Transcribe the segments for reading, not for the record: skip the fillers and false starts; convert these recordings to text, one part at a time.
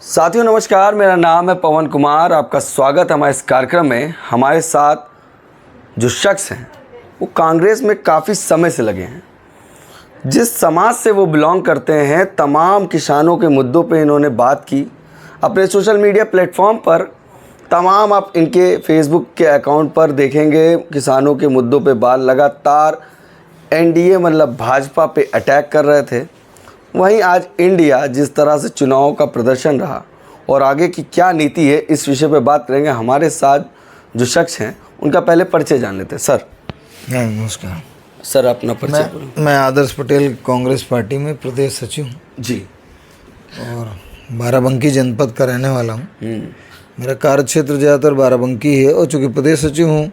साथियों नमस्कार, मेरा नाम है पवन कुमार। आपका स्वागत है हमारे इस कार्यक्रम में। हमारे साथ जो शख्स हैं वो कांग्रेस में काफ़ी समय से लगे हैं। जिस समाज से वो बिलोंग करते हैं, तमाम किसानों के मुद्दों पे इन्होंने बात की अपने सोशल मीडिया प्लेटफॉर्म पर। तमाम आप इनके फेसबुक के अकाउंट पर देखेंगे, किसानों के मुद्दों पे बात लगातार एनडीए मतलब भाजपा पे अटैक कर रहे थे। वहीं आज इंडिया जिस तरह से चुनाव का प्रदर्शन रहा और आगे की क्या नीति है, इस विषय पे बात करेंगे। हमारे साथ जो शख्स हैं उनका पहले परिचय जान लेते हैं। सर नमस्कार सर, अपना परिचय। मैं आदर्श पटेल, कांग्रेस पार्टी में प्रदेश सचिव हूँ जी और बाराबंकी जनपद का रहने वाला हूँ। मेरा कार्य क्षेत्र ज़्यादातर बाराबंकी है और चूँकि प्रदेश सचिव हूँ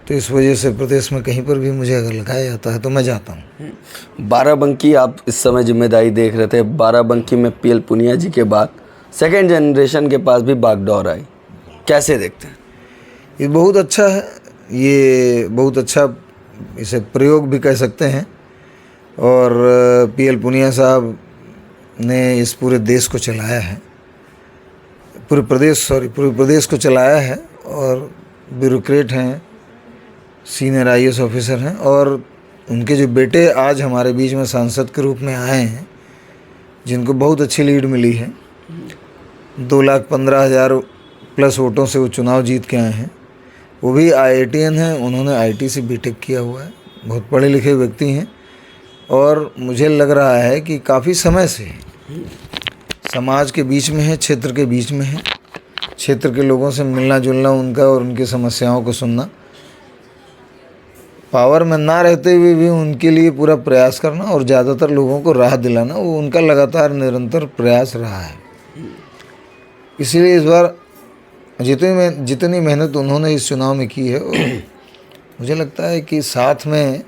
तो इस वजह से प्रदेश में कहीं पर भी मुझे अगर लगाया जाता है तो मैं जाता हूँ। बाराबंकी आप इस समय जिम्मेदारी देख रहे थे। बाराबंकी में पीएल पुनिया जी के बाद सेकेंड जनरेशन के पास भी बागडोर आई, कैसे देखते हैं? ये बहुत अच्छा है, ये बहुत अच्छा इसे प्रयोग भी कह सकते हैं। और पीएल पुनिया साहब ने इस पूरे देश को चलाया है, पूरे प्रदेश को चलाया है और ब्यूरोक्रेट हैं, सीनियर आईएएस ऑफिसर हैं और उनके जो बेटे आज हमारे बीच में सांसद के रूप में आए हैं, जिनको बहुत अच्छी लीड मिली है। 2,15,000 प्लस वोटों से वो चुनाव जीत के आए हैं। वो भी IITian हैं, उन्होंने IT से बीटेक किया हुआ है, बहुत पढ़े लिखे व्यक्ति हैं और मुझे लग रहा है कि काफ़ी समय से समाज के बीच में है, क्षेत्र के बीच में है। क्षेत्र के लोगों से मिलना जुलना, उनका और उनकी समस्याओं को सुनना, पावर में ना रहते हुए भी उनके लिए पूरा प्रयास करना और ज़्यादातर लोगों को राह दिलाना, वो उनका लगातार निरंतर प्रयास रहा है। इसीलिए इस बार जितनी मेहनत उन्होंने इस चुनाव में की है, मुझे लगता है कि साथ में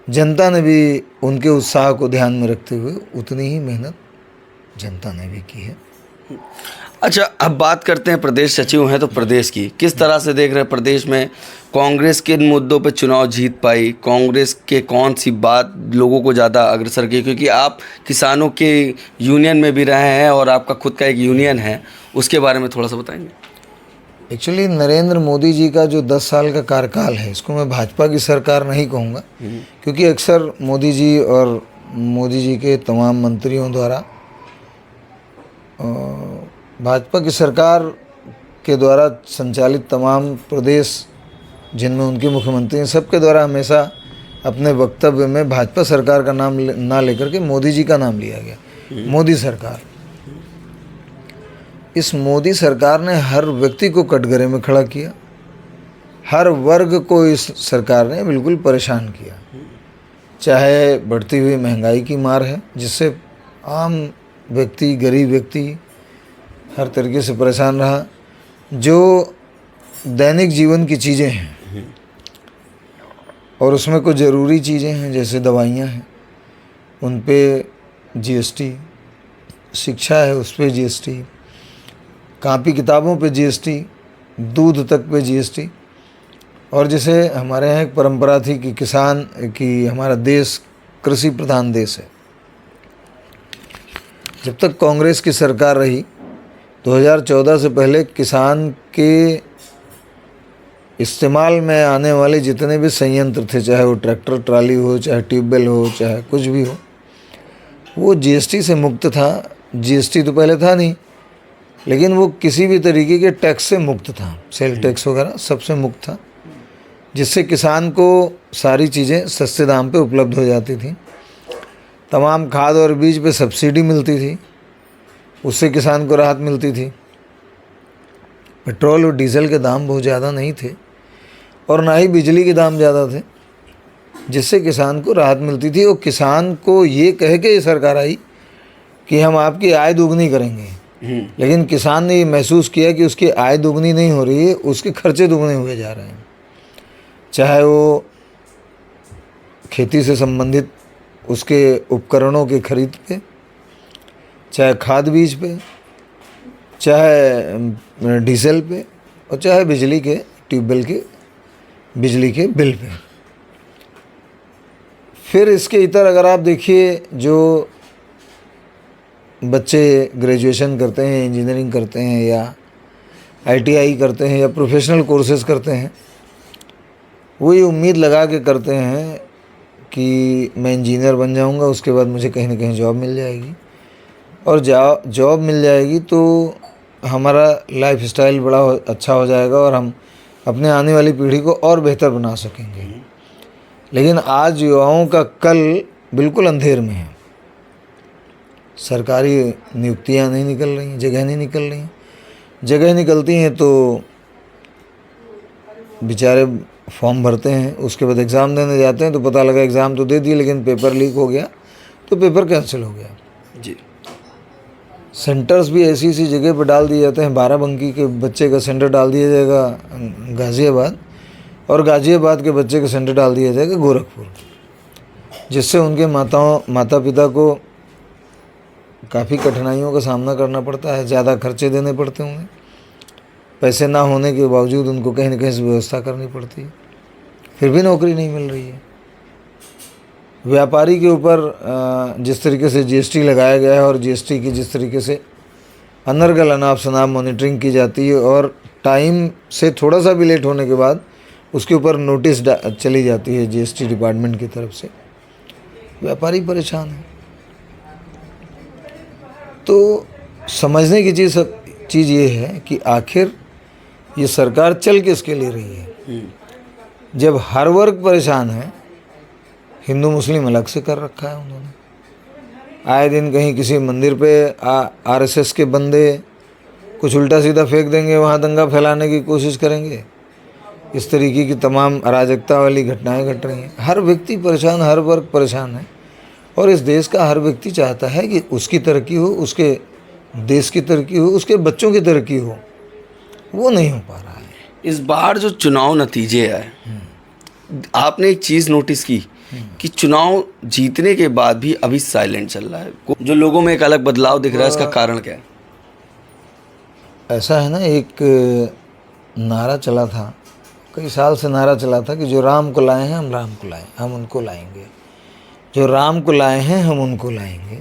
जनता ने भी उनके उत्साह को ध्यान में रखते हुए उतनी ही मेहनत जनता ने भी की है। अच्छा, अब बात करते हैं, प्रदेश सचिव हैं तो प्रदेश की किस तरह से देख रहे हैं? प्रदेश में कांग्रेस के मुद्दों पे चुनाव जीत पाई, कांग्रेस के कौन सी बात लोगों को ज़्यादा अग्रसर की? क्योंकि आप किसानों के यूनियन में भी रहे हैं और आपका खुद का एक यूनियन है, उसके बारे में थोड़ा सा बताएंगे। एक्चुअली नरेंद्र मोदी जी का जो 10 साल का कार्यकाल है, इसको मैं भाजपा की सरकार नहीं कहूँगा, क्योंकि अक्सर मोदी जी और मोदी जी के तमाम मंत्रियों द्वारा, भाजपा की सरकार के द्वारा संचालित तमाम प्रदेश जिनमें उनके मुख्यमंत्री हैं, सबके द्वारा हमेशा अपने वक्तव्य में भाजपा सरकार का नाम ना लेकर के मोदी जी का नाम लिया गया। मोदी सरकार, इस मोदी सरकार ने हर व्यक्ति को कटघरे में खड़ा किया, हर वर्ग को इस सरकार ने बिल्कुल परेशान किया। चाहे बढ़ती हुई महंगाई की मार है, जिससे आम व्यक्ति, गरीब व्यक्ति हर तरीके से परेशान रहा। जो दैनिक जीवन की चीज़ें हैं और उसमें कुछ ज़रूरी चीज़ें हैं जैसे दवाइयाँ हैं, उन पे GST, शिक्षा है उस पे GST, कापी किताबों पे GST, दूध तक पे GST। और जैसे हमारे यहाँ एक परंपरा थी कि हमारा देश कृषि प्रधान देश है। जब तक कांग्रेस की सरकार रही, 2014 से पहले किसान के इस्तेमाल में आने वाले जितने भी संयंत्र थे, चाहे वो ट्रैक्टर ट्राली हो, चाहे ट्यूबवेल हो, चाहे कुछ भी हो, वो GST से मुक्त था। GST तो पहले था नहीं, लेकिन वो किसी भी तरीके के टैक्स से मुक्त था, सेल टैक्स वगैरह सबसे मुक्त था, जिससे किसान को सारी चीज़ें सस्ते दाम पे उपलब्ध हो जाती थी। तमाम खाद और बीज पे सब्सिडी मिलती थी, उससे किसान को राहत मिलती थी। पेट्रोल और डीजल के दाम बहुत ज़्यादा नहीं थे और ना ही बिजली के दाम ज़्यादा थे, जिससे किसान को राहत मिलती थी। और किसान को ये कह के ये सरकार आई कि हम आपकी आय दोगुनी करेंगे, लेकिन किसान ने ये महसूस किया कि उसकी आय दोगुनी नहीं हो रही है, उसके खर्चे दोगुने हुए जा रहे हैं। चाहे वो खेती से संबंधित उसके उपकरणों के खरीद पे, चाहे खाद बीज पे, चाहे डीजल पे और चाहे बिजली के ट्यूबवेल के बिजली के बिल पे। फिर इसके इतर अगर आप देखिए, जो बच्चे ग्रेजुएशन करते हैं, इंजीनियरिंग करते हैं या ITI करते हैं या प्रोफेशनल कोर्सेज करते हैं, वो ये उम्मीद लगा के करते हैं कि मैं इंजीनियर बन जाऊंगा, उसके बाद मुझे कहीं ना कहीं जॉब मिल जाएगी, और जॉब मिल जाएगी तो हमारा लाइफ स्टाइल बड़ा अच्छा हो जाएगा और हम अपने आने वाली पीढ़ी को और बेहतर बना सकेंगे। लेकिन आज युवाओं का कल बिल्कुल अंधेर में है। सरकारी नियुक्तियां नहीं निकल रही, जगह नहीं निकल रही। जगह निकलती हैं तो बेचारे फॉर्म भरते हैं, उसके बाद एग्ज़ाम देने जाते हैं तो पता लगा एग्ज़ाम तो दे दिए लेकिन पेपर लीक हो गया, तो पेपर कैंसिल हो गया जी। सेंटर्स भी ऐसी ऐसी जगह पर डाल दिए जाते हैं। बाराबंकी के बच्चे का सेंटर डाल दिया जाएगा गाज़ियाबाद, और गाज़ियाबाद के बच्चे का सेंटर डाल दिया जाएगा गोरखपुर, जिससे उनके माता पिता को काफ़ी कठिनाइयों का सामना करना पड़ता है, ज़्यादा खर्चे देने पड़ते होंगे। पैसे ना होने के बावजूद उनको कहीं ना कहीं से व्यवस्था करनी पड़ती है, फिर भी नौकरी नहीं मिल रही है। व्यापारी के ऊपर जिस तरीके से GST लगाया गया है और GST की जिस तरीके से अनर्गल अनाप शनाप मॉनिटरिंग की जाती है और टाइम से थोड़ा सा भी लेट होने के बाद उसके ऊपर नोटिस चली जाती है GST डिपार्टमेंट की तरफ से, व्यापारी परेशान है। तो समझने की चीज़ ये है कि आखिर ये सरकार चल किसके लिए रही है। जब हर वर्ग परेशान है, हिंदू मुस्लिम अलग से कर रखा है उन्होंने। आए दिन कहीं किसी मंदिर पे RSS के बंदे कुछ उल्टा सीधा फेंक देंगे, वहाँ दंगा फैलाने की कोशिश करेंगे। इस तरीके की तमाम अराजकता वाली घटनाएं घट रही हैं। हर व्यक्ति परेशान, हर वर्ग परेशान है, और इस देश का हर व्यक्ति चाहता है कि उसकी तरक्की हो, उसके देश की तरक्की हो, उसके बच्चों की तरक्की हो। वो नहीं हो पा रहा है। इस बार जो चुनाव नतीजे आए, आपने एक चीज़ नोटिस की कि चुनाव जीतने के बाद भी अभी साइलेंट चल रहा है, जो लोगों में एक अलग बदलाव दिख रहा है, इसका कारण क्या है? ऐसा है ना, एक नारा चला था, कई साल से नारा चला था कि जो राम को लाए हैं हम राम को लाए, हम उनको लाएंगे। जो राम को लाए हैं हम उनको लाएंगे।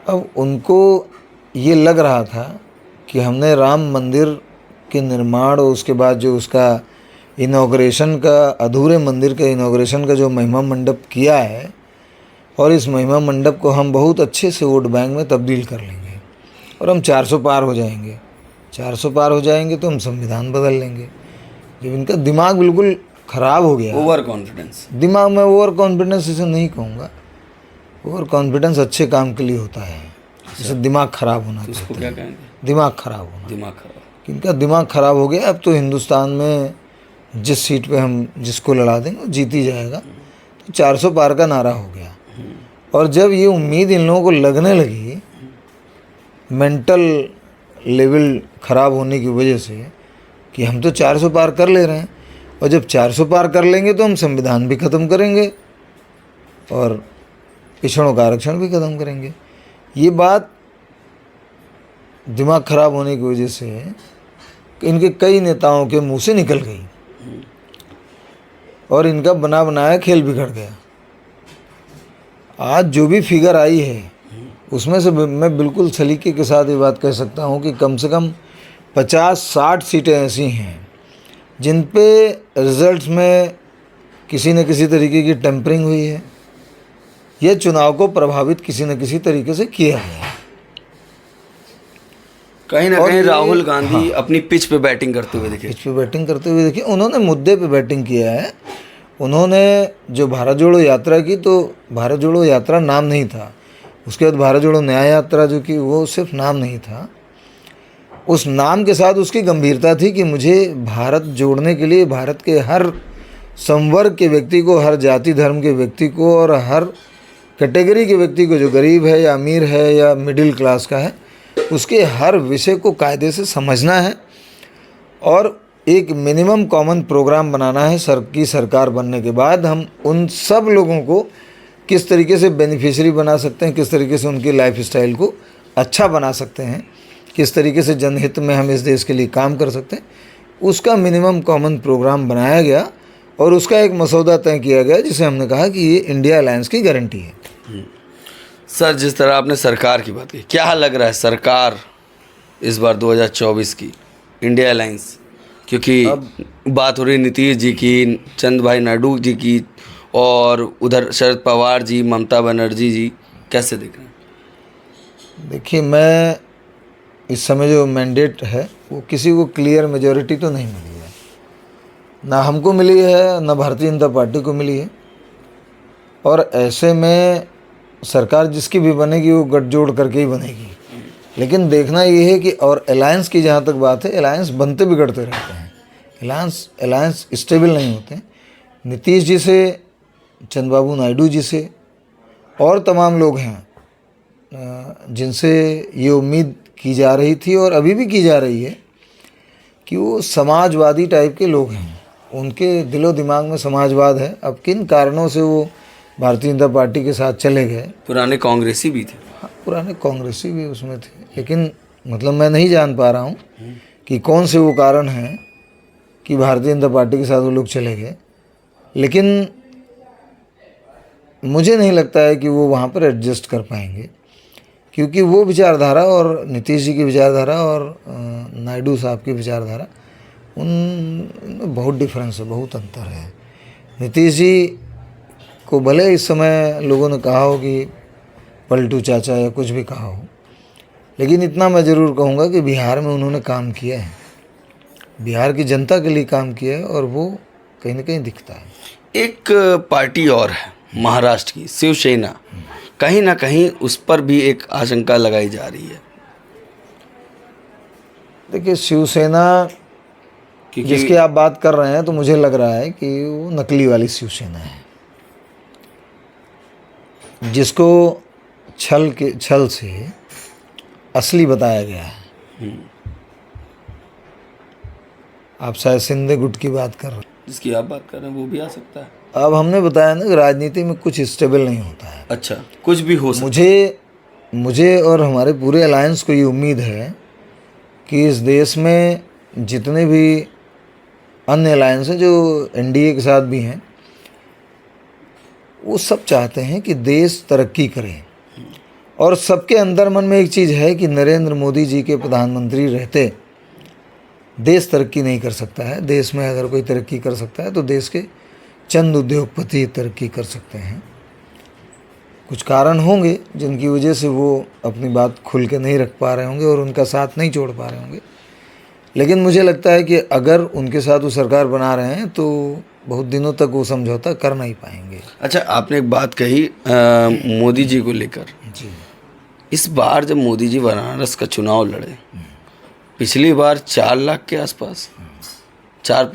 अब उनको ये लग रहा था कि हमने राम मंदिर के निर्माण और उसके बाद जो उसका इनॉग्रेशन का, अधूरे मंदिर के इनॉग्रेशन का जो महिमा मंडप किया है, और इस महिमा मंडप को हम बहुत अच्छे से वोट बैंक में तब्दील कर लेंगे और हम 400 पार हो जाएंगे। 400 पार हो जाएंगे तो हम संविधान बदल लेंगे। जब इनका दिमाग बिल्कुल ख़राब हो गया, ओवर कॉन्फिडेंस, दिमाग में ओवर कॉन्फिडेंस इसे नहीं कहूँगा, ओवर कॉन्फिडेंस अच्छे काम के लिए होता है, जैसे दिमाग ख़राब होना, तो इसको क्या कहेंगे? दिमाग ख़राब होना। दिमाग खराब। इनका दिमाग ख़राब हो गया। अब तो हिंदुस्तान में जिस सीट पे हम जिसको लड़ा देंगे वो जीत ही जाएगा। तो 400 पार का नारा हो गया। और जब ये उम्मीद इन लोगों को लगने लगी, मेंटल लेवल ख़राब होने की वजह से, कि हम तो 400 पार कर ले रहे हैं, और जब 400 पार कर लेंगे तो हम संविधान भी ख़त्म करेंगे और पिछड़ों का आरक्षण भी ख़त्म करेंगे। ये बात दिमाग ख़राब होने की वजह से इनके कई नेताओं के मुंह से निकल गई और इनका बना बनाया खेल बिगड़ गया। आज जो भी फिगर आई है उसमें से मैं बिल्कुल सलीके के साथ ये बात कह सकता हूँ कि कम से कम 50-60 सीटें ऐसी हैं जिन पे रिज़ल्ट्स में किसी न किसी तरीके की टेम्परिंग हुई है, यह चुनाव को प्रभावित किसी न किसी तरीके से किया गया है। कहीं ना कहीं राहुल गांधी अपनी पिच पे बैटिंग करते हुए दिखे। पिच पे बैटिंग करते हुए देखिए, उन्होंने मुद्दे पे बैटिंग किया है। उन्होंने जो भारत जोड़ो यात्रा की, तो भारत जोड़ो यात्रा नाम नहीं था, उसके बाद भारत जोड़ो न्याय यात्रा जो की वो सिर्फ नाम नहीं था, उस नाम के साथ उसकी गंभीरता थी कि मुझे भारत जोड़ने के लिए भारत के हर संवर्ग के व्यक्ति को, हर जाति धर्म के व्यक्ति को और हर कैटेगरी के व्यक्ति को, जो गरीब है या अमीर है या मिडिल क्लास का है, उसके हर विषय को कायदे से समझना है और एक मिनिमम कॉमन प्रोग्राम बनाना है। सरकार बनने के बाद हम उन सब लोगों को किस तरीके से बेनिफिशियरी बना सकते हैं, किस तरीके से उनकी लाइफ स्टाइल को अच्छा बना सकते हैं, किस तरीके से जनहित में हम इस देश के लिए काम कर सकते हैं, उसका मिनिमम कॉमन प्रोग्राम बनाया गया और उसका एक मसौदा तय किया गया, जिसे हमने कहा कि ये इंडिया अलायंस की गारंटी है। सर, जिस तरह आपने सरकार की बात की, क्या लग रहा है सरकार इस बार 2024 की इंडिया अलायंस, क्योंकि बात हो रही नीतीश जी की, चंद भाई नायडू जी की, और उधर शरद पवार जी, ममता बनर्जी जी, कैसे देख रहे हैं? देखिए, मैं इस समय जो मैंडेट है वो किसी को क्लियर मेजॉरिटी तो नहीं मिली है, ना हमको मिली है ना भारतीय जनता पार्टी को मिली है। और ऐसे में सरकार जिसकी भी बनेगी वो गठजोड़ करके ही बनेगी। लेकिन देखना ये है कि, और अलायंस की जहाँ तक बात है, अलायंस बनते बिगड़ते रहते हैं, अलायंस स्टेबल नहीं होते हैं। नीतीश जी से, चंद्रबाबू नायडू जी से और तमाम लोग हैं जिनसे ये उम्मीद की जा रही थी और अभी भी की जा रही है कि वो समाजवादी टाइप के लोग हैं, उनके दिलो दिमाग में समाजवाद है। अब किन कारणों से वो भारतीय जनता पार्टी के साथ चले गए, पुराने कांग्रेसी भी थे। हाँ, पुराने कांग्रेसी भी उसमें थे, लेकिन मतलब मैं नहीं जान पा रहा हूँ कि कौन से वो कारण हैं कि भारतीय जनता पार्टी के साथ वो लोग चले गए। लेकिन मुझे नहीं लगता है कि वो वहाँ पर एडजस्ट कर पाएंगे, क्योंकि वो विचारधारा और नीतीश जी की विचारधारा और नायडू साहब की विचारधारा, उन बहुत डिफरेंस है, बहुत अंतर है। नीतीश जी को भले इस समय लोगों ने कहा हो कि पलटू चाचा या कुछ भी कहा हो, लेकिन इतना मैं ज़रूर कहूँगा कि बिहार में उन्होंने काम किया है, बिहार की जनता के लिए काम किया है, और वो कहीं ना कहीं दिखता है। एक पार्टी और है महाराष्ट्र की, शिवसेना, कहीं ना कहीं उस पर भी एक आशंका लगाई जा रही है। देखिए, शिवसेना जिसकी आप बात कर रहे हैं, तो मुझे लग रहा है कि वो नकली वाली शिवसेना है, जिसको छल से असली बताया गया है। आप शायद सिंधे गुट की बात कर रहे हैं, जिसकी आप बात कर रहे हैं वो भी आ सकता है। अब हमने बताया ना कि राजनीति में कुछ स्टेबल नहीं होता है। अच्छा, कुछ भी हो सकता है। मुझे और हमारे पूरे अलायंस को ये उम्मीद है कि इस देश में जितने भी अन्य अलायंस हैं जो एनडीए के साथ भी हैं, वो सब चाहते हैं कि देश तरक्की करे, और सबके अंदर मन में एक चीज़ है कि नरेंद्र मोदी जी के प्रधानमंत्री रहते देश तरक्की नहीं कर सकता है। देश में अगर कोई तरक्की कर सकता है तो देश के चंद उद्योगपति तरक्की कर सकते हैं। कुछ कारण होंगे जिनकी वजह से वो अपनी बात खुल के नहीं रख पा रहे होंगे और उनका साथ नहीं छोड़ पा रहे होंगे, लेकिन मुझे लगता है कि अगर उनके साथ वो सरकार बना रहे हैं तो बहुत दिनों तक वो समझौता कर नहीं पाएंगे। अच्छा, आपने एक बात कही मोदी जी को लेकर। जी, इस बार जब मोदी जी बनारस का चुनाव लड़े, पिछली बार 4 लाख के आसपास, 4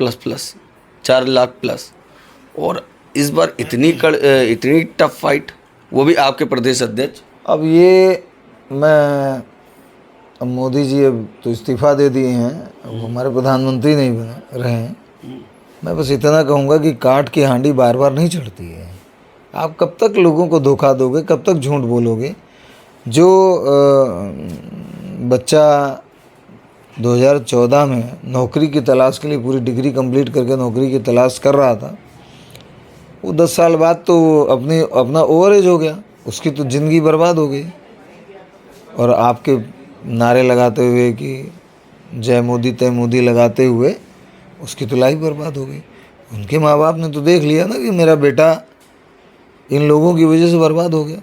लाख प्लस, और इस बार इतनी टफ फाइट, वो भी आपके प्रदेश अध्यक्ष। अब ये अब मोदी जी अब तो इस्तीफा दे दिए हैं, अब हमारे प्रधानमंत्री नहीं बने रहे हैं। मैं बस इतना कहूँगा कि काट की हांडी बार बार नहीं चढ़ती है। आप कब तक लोगों को धोखा दोगे, कब तक झूठ बोलोगे? जो बच्चा 2014 में नौकरी की तलाश के लिए पूरी डिग्री कंप्लीट करके नौकरी की तलाश कर रहा था, वो 10 साल बाद तो अपना ओवर एज हो गया, उसकी तो ज़िंदगी बर्बाद हो गई। और आपके नारे लगाते हुए कि जय मोदी तय मोदी लगाते हुए उसकी तो लाइफ बर्बाद हो गई। उनके माँ बाप ने तो देख लिया ना कि मेरा बेटा इन लोगों की वजह से बर्बाद हो गया।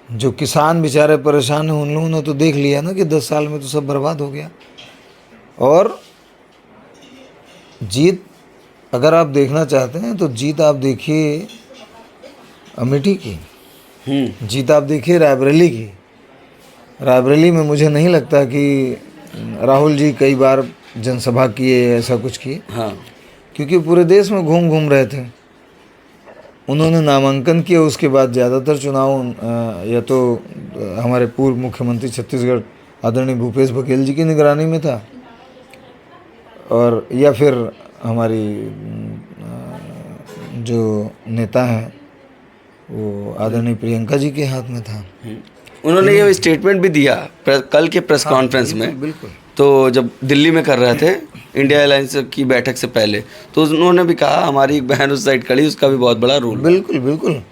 जो किसान बेचारे परेशान हैं, उन लोगों ने तो देख लिया ना कि 10 साल में तो सब बर्बाद हो गया। और जीत अगर आप देखना चाहते हैं तो जीत आप देखिए अमेठी की, जीत आप देखिए रायबरेली की। रायबरेली में मुझे नहीं लगता कि राहुल जी कई बार जनसभा किए, ऐसा कुछ किए। हाँ, क्योंकि पूरे देश में घूम रहे थे। उन्होंने नामांकन किया, उसके बाद ज़्यादातर चुनाव या तो हमारे पूर्व मुख्यमंत्री छत्तीसगढ़ आदरणीय भूपेश बघेल जी की निगरानी में था, और या फिर हमारी जो नेता हैं वो आदरणीय प्रियंका जी के हाथ में था। उन्होंने ये स्टेटमेंट भी दिया कल के प्रेस कॉन्फ्रेंस में। बिल्कुल। तो जब दिल्ली में कर रहे थे इंडिया अलायंस की बैठक से पहले, तो उन्होंने भी कहा हमारी एक बहन उस साइड खड़ी, उसका भी बहुत बड़ा रोल। बिल्कुल बिल्कुल।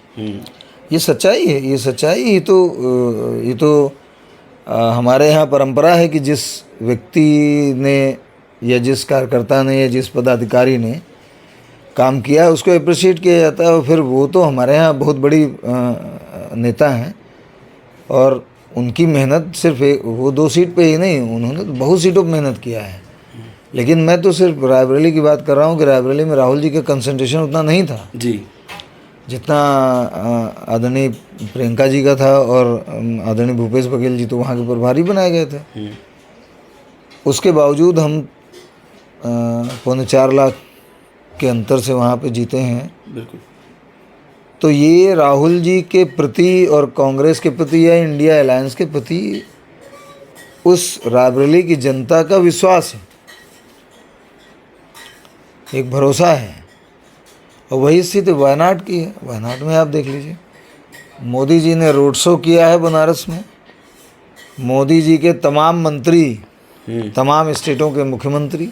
ये सच्चाई है, ये सच्चाई। ये तो हमारे यहाँ परंपरा है कि जिस व्यक्ति ने या जिस कार्यकर्ता ने या जिस पदाधिकारी ने काम किया है उसको अप्रिशिएट किया जाता है। और फिर वो तो हमारे यहाँ बहुत बड़ी नेता हैं और उनकी मेहनत सिर्फ वो 2 सीट पे ही नहीं, उन्होंने तो बहुत सीटों पर मेहनत किया है। लेकिन मैं तो सिर्फ रायबरेली की बात कर रहा हूँ कि रायबरेली में राहुल जी का कंसंट्रेशन उतना नहीं था जी, जितना आदरणीय प्रियंका जी का था। और आदरणीय भूपेश बघेल जी तो वहाँ के प्रभारी बनाए गए थे। उसके बावजूद हम 4.25 लाख के अंतर से वहाँ पे जीते हैं। बिल्कुल। तो ये राहुल जी के प्रति और कांग्रेस के प्रति या इंडिया अलायंस के प्रति उस रायबरेली की जनता का विश्वास है, एक भरोसा है। और वही स्थिति वायनाड की है। वायनाड में आप देख लीजिए, मोदी जी ने रोड शो किया है बनारस में। मोदी जी के तमाम मंत्री, तमाम स्टेटों के मुख्यमंत्री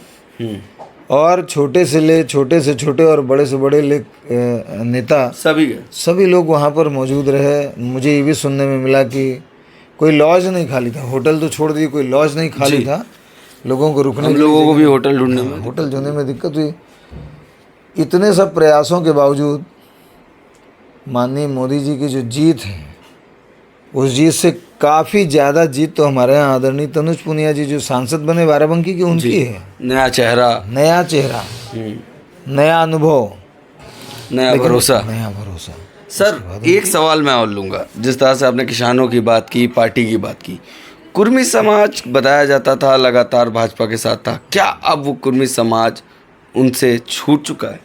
और छोटे से छोटे और बड़े से बड़े नेता सभी लोग वहाँ पर मौजूद रहे। मुझे ये भी सुनने में मिला कि कोई लॉज नहीं खाली था, होटल तो छोड़ दिए, कोई लॉज नहीं खाली था। लोगों को रुकने, हम लोगों को भी होटल ढूंढने में दिक्कत हुई। इतने सब प्रयासों के बावजूद माननीय मोदी जी की जो जीत है, उस जीत से काफ़ी ज़्यादा जीत तो हमारे यहाँ आदरणीय तनुज पुनिया जी जो सांसद बने बाराबंकी की, उनकी है। नया चेहरा, नया अनुभव, नया भरोसा। सर एक सवाल मैं और लूँगा। जिस तरह से आपने किसानों की बात की, पार्टी की बात की, कुर्मी समाज बताया जाता था लगातार भाजपा के साथ था, क्या अब वो कुर्मी समाज उनसे छूट चुका है?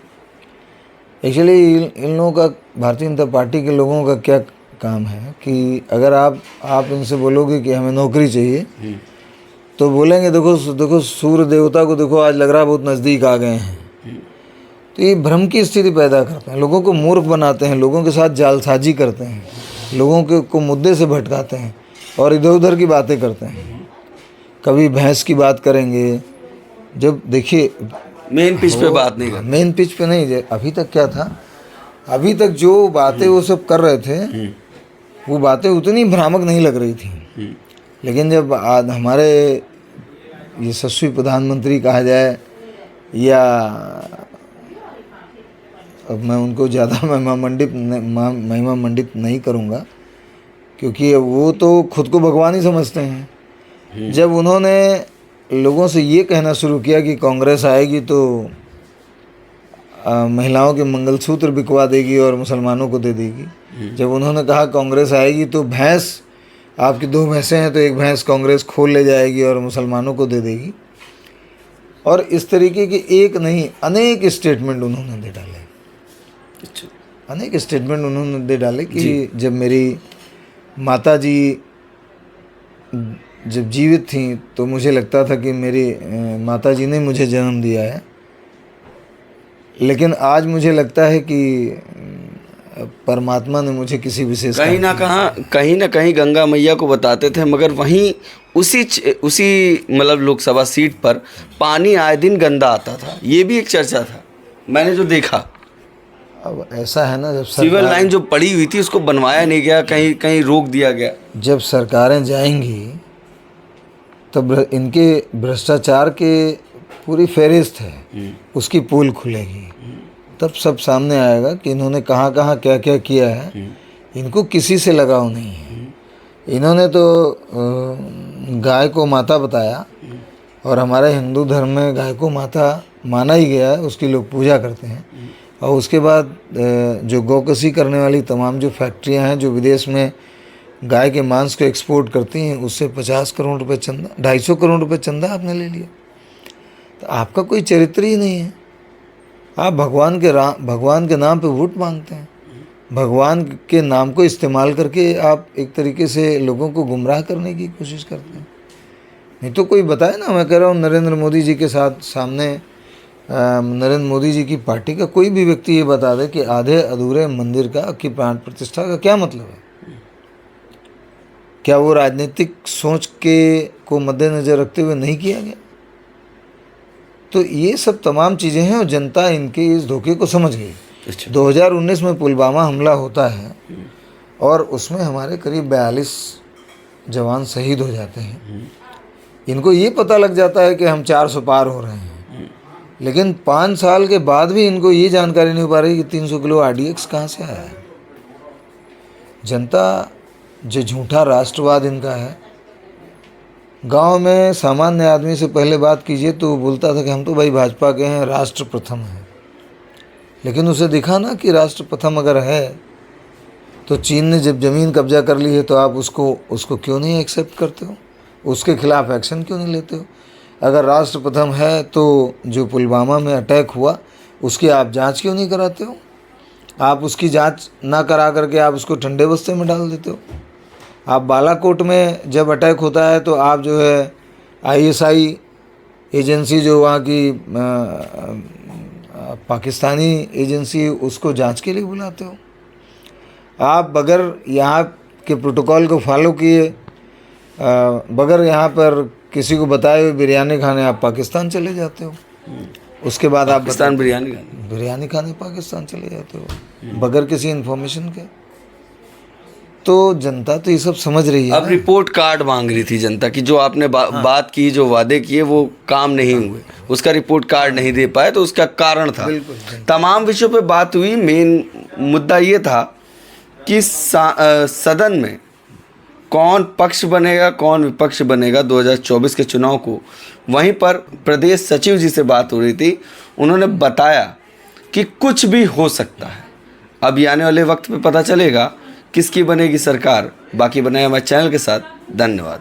एक्चुअली इन लोगों का, भारतीय जनता पार्टी के लोगों का क्या काम है कि अगर आप इनसे बोलोगे कि हमें नौकरी चाहिए तो बोलेंगे देखो सूर्य देवता को देखो, आज लग रहा है बहुत नज़दीक आ गए हैं। तो ये भ्रम की स्थिति पैदा करते हैं, लोगों को मूर्ख बनाते हैं, लोगों के साथ जालसाजी करते हैं, लोगों को मुद्दे से भटकाते हैं और इधर उधर की बातें करते हैं। कभी भैंस की बात करेंगे, जब देखिए मेन पिच पे बात नहीं करते। मेन पिच पे नहीं। अभी तक क्या था, अभी तक जो बातें वो सब कर रहे थे वो बातें उतनी भ्रामक नहीं लग रही थी। लेकिन जब आज हमारे यशस्वी प्रधानमंत्री कहा जाए, या अब मैं उनको ज़्यादा महिमा मंडित नहीं करूँगा क्योंकि वो तो खुद को भगवान ही समझते हैं। जब उन्होंने लोगों से ये कहना शुरू किया कि कांग्रेस आएगी तो महिलाओं के मंगलसूत्र बिकवा देगी और मुसलमानों को दे देगी, जब उन्होंने कहा कांग्रेस आएगी तो भैंस, आपकी 2 भैंसें हैं तो एक भैंस कांग्रेस खोल ले जाएगी और मुसलमानों को दे देगी, और इस तरीके के एक नहीं अनेक स्टेटमेंट उन्होंने दे डाले। अनेक स्टेटमेंट उन्होंने दे डाले कि जब मेरी माता जी जब जीवित थी तो मुझे लगता था कि मेरी माता जी ने मुझे जन्म दिया है, लेकिन आज मुझे लगता है कि परमात्मा ने मुझे किसी विशेष कहीं ना कहीं गंगा मैया को बताते थे, मगर वहीं उसी मतलब लोकसभा सीट पर पानी आए दिन गंदा आता था। ये भी एक चर्चा था, मैंने जो देखा। अब ऐसा है ना, जब सिविल लाइन जो पड़ी हुई थी उसको बनवाया नहीं गया, कहीं रोक दिया गया। जब सरकारें जाएंगी तब इनके भ्रष्टाचार के पूरी फहरिस्त है, उसकी पोल खुलेगी, तब सब सामने आएगा कि इन्होंने कहाँ कहाँ क्या क्या किया है। इनको किसी से लगाव नहीं है। इन्होंने तो गाय को माता बताया, और हमारे हिंदू धर्म में गाय को माता माना ही गया है, उसकी लोग पूजा करते हैं। और उसके बाद जो गौकसी करने वाली तमाम जो फैक्ट्रियां हैं जो विदेश में गाय के मांस को एक्सपोर्ट करती हैं, उससे 50 करोड़ रुपए चंदा, 250 करोड़ रुपए चंदा आपने ले लिया। तो आपका कोई चरित्र ही नहीं है। आप भगवान के नाम पे वोट मांगते हैं, भगवान के नाम को इस्तेमाल करके आप एक तरीके से लोगों को गुमराह करने की कोशिश करते हैं। नहीं तो कोई बताए ना, मैं कह रहा हूँ नरेंद्र मोदी जी के सामने नरेंद्र मोदी जी की पार्टी का कोई भी व्यक्ति ये बता दे कि आधे अधूरे मंदिर की प्राण प्रतिष्ठा का क्या मतलब है। क्या वो राजनीतिक सोच को मद्देनज़र रखते हुए नहीं किया गया? तो ये सब तमाम चीज़ें हैं और जनता इनके इस धोखे को समझ गई। 2019 में पुलवामा हमला होता है और उसमें हमारे करीब 42 जवान शहीद हो जाते हैं। इनको ये पता लग जाता है कि हम 400 पार हो रहे हैं, लेकिन 5 साल के बाद भी इनको ये जानकारी नहीं हो पा रही कि 300 किलो RDX कहाँ से आया है। जनता जो झूठा राष्ट्रवाद इनका है, गांव में सामान्य आदमी से पहले बात कीजिए तो वो बोलता था कि हम तो भाई भाजपा के हैं, राष्ट्र प्रथम है। लेकिन उसे दिखा ना कि राष्ट्र प्रथम अगर है तो चीन ने जब ज़मीन कब्जा कर ली है तो आप उसको क्यों नहीं एक्सेप्ट करते हो, उसके खिलाफ एक्शन क्यों नहीं लेते हो। अगर राष्ट्र प्रथम है तो जो पुलवामा में अटैक हुआ उसकी आप जांच क्यों नहीं कराते हो। आप उसकी जांच ना करा करके आप उसको ठंडे बस्ते में डाल देते हो। आप बालाकोट में जब अटैक होता है तो आप जो है ISI एजेंसी जो वहाँ की पाकिस्तानी एजेंसी उसको जांच के लिए बुलाते हो। आप बगैर यहाँ के प्रोटोकॉल को फॉलो किए, बगैर यहाँ पर किसी को बताए हुए बिरयानी खाने आप पाकिस्तान चले जाते हो। उसके बाद आप पाकिस्तान बिरयानी खाने पाकिस्तान चले जाते हो बगैर किसी इन्फॉर्मेशन के। तो जनता तो ये सब समझ रही है। अब रिपोर्ट कार्ड मांग रही थी जनता की, जो आपने बात की, जो वादे किए वो काम नहीं हुए, उसका रिपोर्ट कार्ड नहीं दे पाए, तो उसका कारण था। तमाम विषयों पे बात हुई। मेन मुद्दा ये था कि सदन में कौन पक्ष बनेगा कौन विपक्ष बनेगा 2024 के चुनाव को। वहीं पर प्रदेश सचिव जी से बात हो रही थी, उन्होंने बताया कि कुछ भी हो सकता है। अब ये आने वाले वक्त पे पता चलेगा किसकी बनेगी सरकार। बाकी बनाए हमारे चैनल के साथ। धन्यवाद।